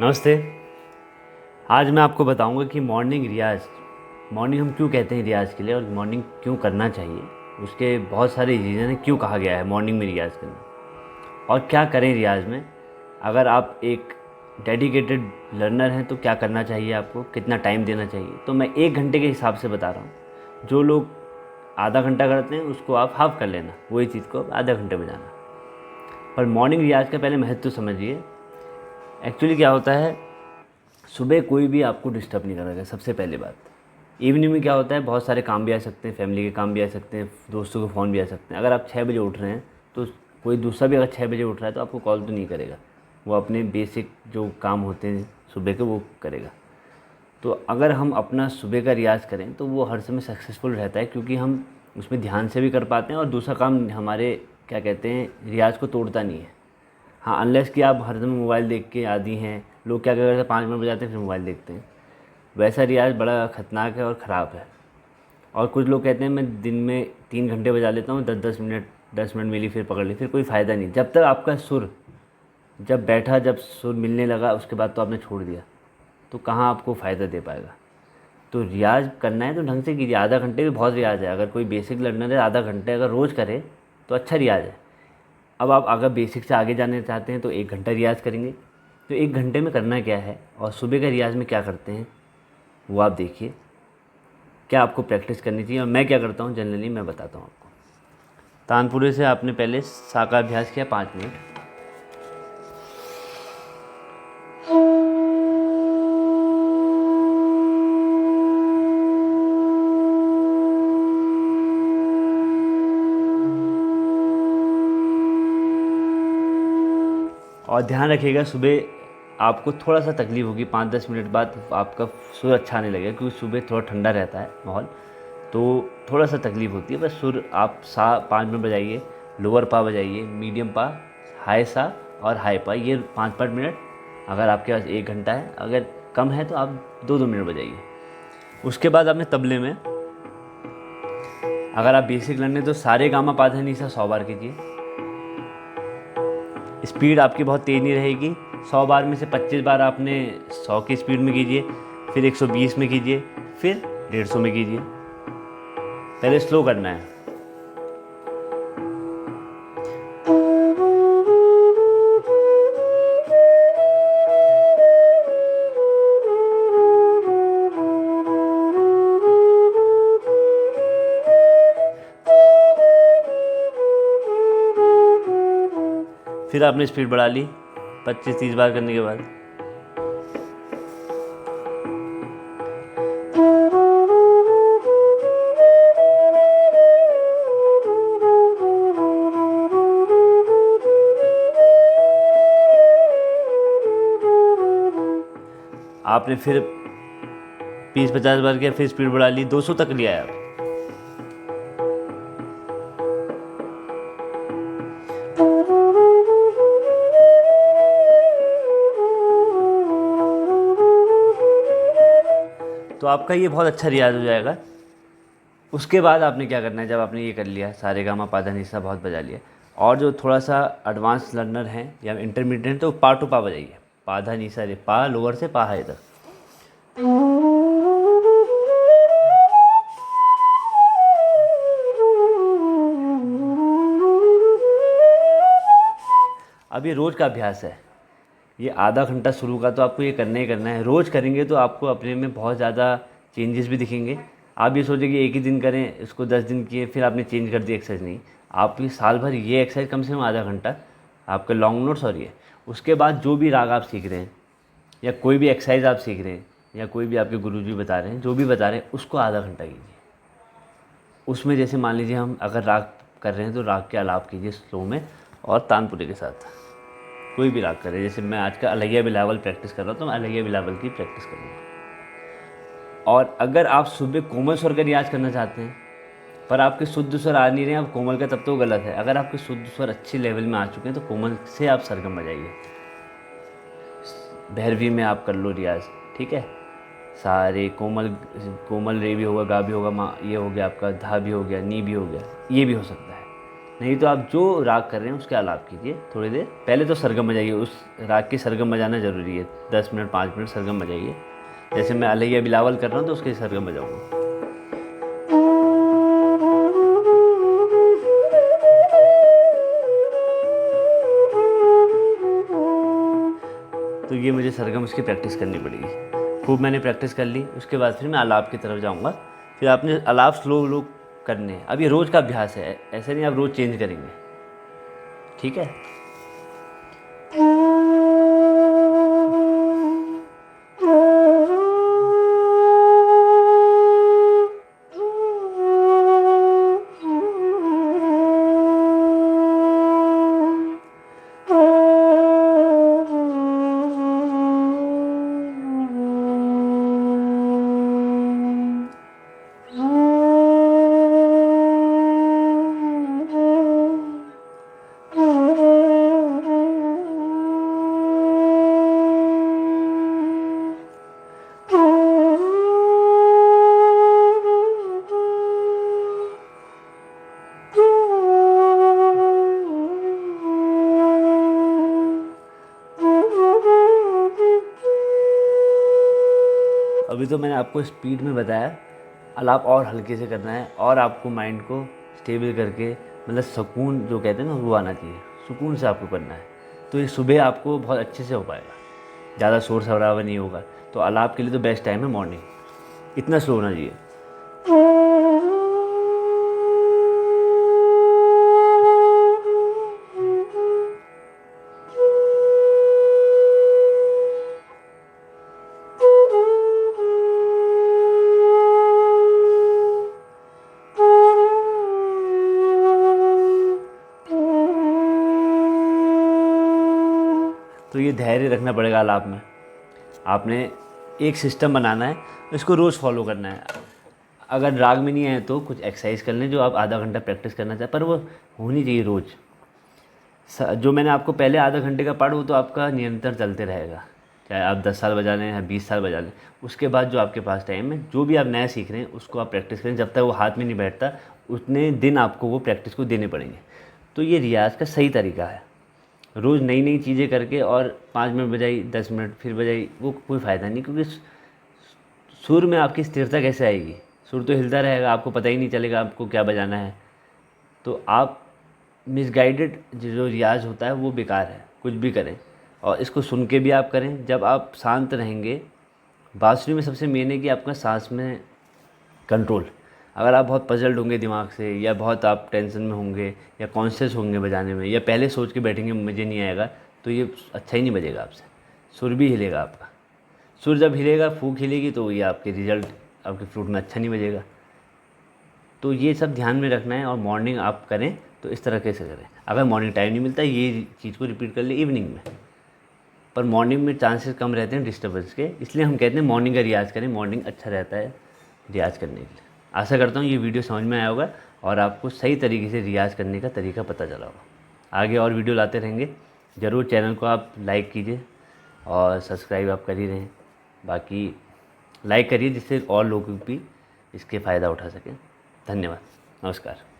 नमस्ते। आज मैं आपको बताऊंगा कि मॉर्निंग हम क्यों कहते हैं रियाज़ के लिए और मॉर्निंग क्यों करना चाहिए। उसके बहुत सारे रीज़न हैं क्यों कहा गया है मॉर्निंग में रियाज़ करना और क्या करें रियाज़ में। अगर आप एक डेडिकेटेड लर्नर हैं तो क्या करना चाहिए, आपको कितना टाइम देना चाहिए। तो मैं 1 घंटे के हिसाब से बता रहा हूँ। जो लोग आधा घंटा करते हैं उसको आप हाफ़ कर लेना, वही चीज़ को आधा घंटे में जाना। पर मॉर्निंग रियाज़ का पहले महत्व समझिए। एक्चुअली क्या होता है, सुबह कोई भी आपको डिस्टर्ब नहीं करेगा। सबसे पहली बात, इवनिंग में क्या होता है, बहुत सारे काम भी आ सकते हैं, फैमिली के काम भी आ सकते हैं, दोस्तों के फ़ोन भी आ सकते हैं। अगर आप 6 बजे उठ रहे हैं तो कोई दूसरा भी अगर 6 बजे उठ रहा है तो आपको कॉल तो नहीं करेगा, वो अपने बेसिक जो काम होते हैं सुबह के वो करेगा। तो अगर हम अपना सुबह का रियाज़ करें तो वो हर समय सक्सेसफुल रहता है, क्योंकि हम उसमें ध्यान से भी कर पाते हैं और दूसरा काम हमारे क्या कहते हैं रियाज़ को तोड़ता नहीं है। हाँ, अनलेस कि आप हर समय मोबाइल देख के आदी हैं। लोग क्या करते हैं, 5 मिनट बजाते हैं फिर मोबाइल देखते हैं। वैसा रियाज़ बड़ा ख़तरनाक है और ख़राब है। और कुछ लोग कहते हैं मैं दिन में 3 घंटे बजा लेता हूँ, 10-10 मिनट, 10 मिनट मिली फिर पकड़ ली, फिर कोई फ़ायदा नहीं। जब तक आपका सुर जब बैठा, जब सुर मिलने लगा उसके बाद तो आपने छोड़ दिया, तो कहाँ आपको फ़ायदा दे पाएगा। तो रियाज़ करना है तो ढंग से कीजिए। आधा घंटे भी बहुत रियाज़ है। अगर कोई बेसिक लर्नर है, आधा घंटे अगर रोज़ करे तो अच्छा रियाज़ है। अब आप अगर बेसिक से आगे जाना चाहते हैं तो 1 घंटा रियाज़ करेंगे। तो 1 घंटे में करना क्या है और सुबह का रियाज़ में क्या करते हैं वो आप देखिए, क्या आपको प्रैक्टिस करनी चाहिए और मैं क्या करता हूँ जनरली मैं बताता हूँ आपको। तानपुरे से आपने पहले सा का अभ्यास किया 5 मिनट, और ध्यान रखिएगा सुबह आपको थोड़ा सा तकलीफ होगी। 5-10 मिनट बाद आपका सुर अच्छा आने लगेगा, क्योंकि सुबह थोड़ा ठंडा रहता है माहौल, तो थोड़ा सा तकलीफ होती है। बस सुर आप सा 5 मिनट बजाइए, लोअर पा बजाइए, मीडियम पा, हाई सा और हाई पा, ये 5-5 मिनट। अगर आपके पास 1 घंटा है, अगर कम है तो आप 2-2 मिनट बजाइए। उसके बाद आपने तबले में, अगर आप बेसिक लर्नर तो सारे गामा पाधा नीसा 100 बार कीजिए। स्पीड आपकी बहुत तेज़ नहीं रहेगी। 100 बार में से 25 बार आपने 100 की स्पीड में कीजिए, फिर 120 में कीजिए, फिर 150 में कीजिए। पहले स्लो करना है। फिर आपने स्पीड बढ़ा ली 25-30 बार करने के बाद। आपने फिर 20-50 बार किया, फिर स्पीड बढ़ा ली, 200 तक लिया है आप। तो आपका ये बहुत अच्छा रियाज हो जाएगा। उसके बाद आपने क्या करना है, जब आपने ये कर लिया सारे गामा पाधा निसा बहुत बजा लिया, और जो थोड़ा सा एडवांस लर्नर हैं या इंटरमीडिएट हैं तो पा टू पा बजाइए। पाधा निसा रे, पा लोअर से पा हाई तक। अब ये रोज़ का अभ्यास है। ये आधा घंटा शुरू का तो आपको ये करना ही करना है। रोज़ करेंगे तो आपको अपने में बहुत ज़्यादा चेंजेस भी दिखेंगे। आप ये सोचें कि एक ही दिन करें, इसको 10 दिन किए फिर आपने चेंज कर दी एक्सरसाइज, नहीं। आप ये साल भर ये एक्सरसाइज कम से कम आधा घंटा, आपके लॉन्ग नोट्स और ये, उसके बाद जो भी राग आप सीख रहे हैं या कोई भी एक्सरसाइज आप सीख रहे हैं या कोई भी आपके गुरुजी बता रहे हैं, जो भी बता रहे हैं उसको आधा घंटा कीजिए। उसमें जैसे मान लीजिए हम अगर राग कर रहे हैं तो राग के आलाप कीजिए स्लो में और तानपुरे के साथ। कोई भी राग करे, जैसे मैं आज का अलैया बिलावल प्रैक्टिस कर रहा हूँ तो मैं अलैया बिलावल की प्रैक्टिस करूँगा। और अगर आप सुबह कोमल स्वर का रियाज करना चाहते हैं पर आपके शुद्ध स्वर आ नहीं रहे हैं, आप कोमल का, तब तो गलत है। अगर आपके शुद्ध स्वर अच्छे लेवल में आ चुके हैं तो कोमल से आप सरगम बजाइए। भैरवी में आप कर लो रियाज, ठीक है। सारे कोमल, कोमल रे भी होगा, गा भी होगा, माँ ये हो गया आपका, धा भी हो गया, नी भी हो गया, ये भी हो सकता है। नहीं तो आप जो राग कर रहे हैं उसके आलाप कीजिए थोड़ी देर। पहले तो सरगम बजाइए, उस राग की सरगम बजाना ज़रूरी है। 10 मिनट 5 मिनट सरगम बजाइए। जैसे मैं अलैया बिलावल कर रहा हूँ तो उसके सरगम बजाऊँगा। तो ये मुझे सरगम उसकी प्रैक्टिस करनी पड़ेगी। खूब मैंने प्रैक्टिस कर ली, उसके बाद फिर मैं आलाप की तरफ जाऊँगा। फिर आपने आलाप स्लो करने हैं। अब ये रोज़ का अभ्यास है, ऐसे नहीं आप रोज़ चेंज करेंगे, ठीक है। अभी तो मैंने आपको स्पीड में बताया, आलाप और हल्के से करना है और आपको माइंड को स्टेबल करके, मतलब सुकून जो कहते हैं ना वो आना चाहिए, सुकून से आपको करना है। तो ये सुबह आपको बहुत अच्छे से हो पाएगा, ज़्यादा शोर शराबा नहीं होगा। तो आलाप के लिए तो बेस्ट टाइम है मॉर्निंग, इतना स्लो होना चाहिए। तो ये धैर्य रखना पड़ेगा आलाप में। आपने एक सिस्टम बनाना है, इसको रोज़ फॉलो करना है। अगर राग में नहीं आए तो कुछ एक्सरसाइज कर लें जो आप आधा घंटा प्रैक्टिस करना चाहें, पर वो होनी चाहिए रोज़। जो मैंने आपको पहले आधा घंटे का पढ़ा वो तो आपका निरंतर चलते रहेगा, चाहे आप 10 साल बजा लें या 20 साल बजा लें। उसके बाद जो आपके पास टाइम है, जो भी आप नया सीख रहे हैं उसको आप प्रैक्टिस करें। जब तक वो हाथ में नहीं बैठता उतने दिन आपको वो प्रैक्टिस को देने पड़ेंगे। तो ये रियाज़ का सही तरीका है। रोज़ नई नई चीज़ें करके और 5 मिनट बजाई, 10 मिनट फिर बजाई, वो कोई फ़ायदा नहीं। क्योंकि सुर में आपकी स्थिरता कैसे आएगी? सुर तो हिलता रहेगा, आपको पता ही नहीं चलेगा आपको क्या बजाना है। तो आप मिसगाइडेड जो रियाज़ होता है वो बेकार है, कुछ भी करें। और इसको सुन के भी आप करें। जब आप शांत रहेंगे, बांसुरी में सबसे मेन है कि आपका सांस में कंट्रोल। अगर आप बहुत पजल्ड होंगे दिमाग से, या बहुत आप टेंशन में होंगे, या कॉन्शियस होंगे बजाने में, या पहले सोच के बैठेंगे मुझे नहीं आएगा, तो ये अच्छा ही नहीं बजेगा आपसे। सुर भी हिलेगा आपका। सुर जब हिलेगा, फूंक हिलेगी, तो ये आपके रिजल्ट, आपके फ्लूट में अच्छा नहीं बजेगा। तो ये सब ध्यान में रखना है। और मॉर्निंग आप करें तो इस तरह कैसे करें। अगर मॉर्निंग टाइम नहीं मिलता, ये चीज़ को रिपीट कर ले इवनिंग में। पर मॉर्निंग में चांसेस कम रहते हैं डिस्टर्बेंस के, इसलिए हम कहते हैं मॉर्निंग का रियाज़ करें। मॉर्निंग अच्छा रहता है रियाज़ करने के लिए। आशा करता हूँ ये वीडियो समझ में आया होगा और आपको सही तरीके से रियाज़ करने का तरीका पता चला होगा। आगे और वीडियो लाते रहेंगे। ज़रूर चैनल को आप लाइक कीजिए और सब्सक्राइब आप कर ही रहें। बाकी लाइक करिए जिससे और लोग भी इसके फ़ायदा उठा सकें। धन्यवाद, नमस्कार।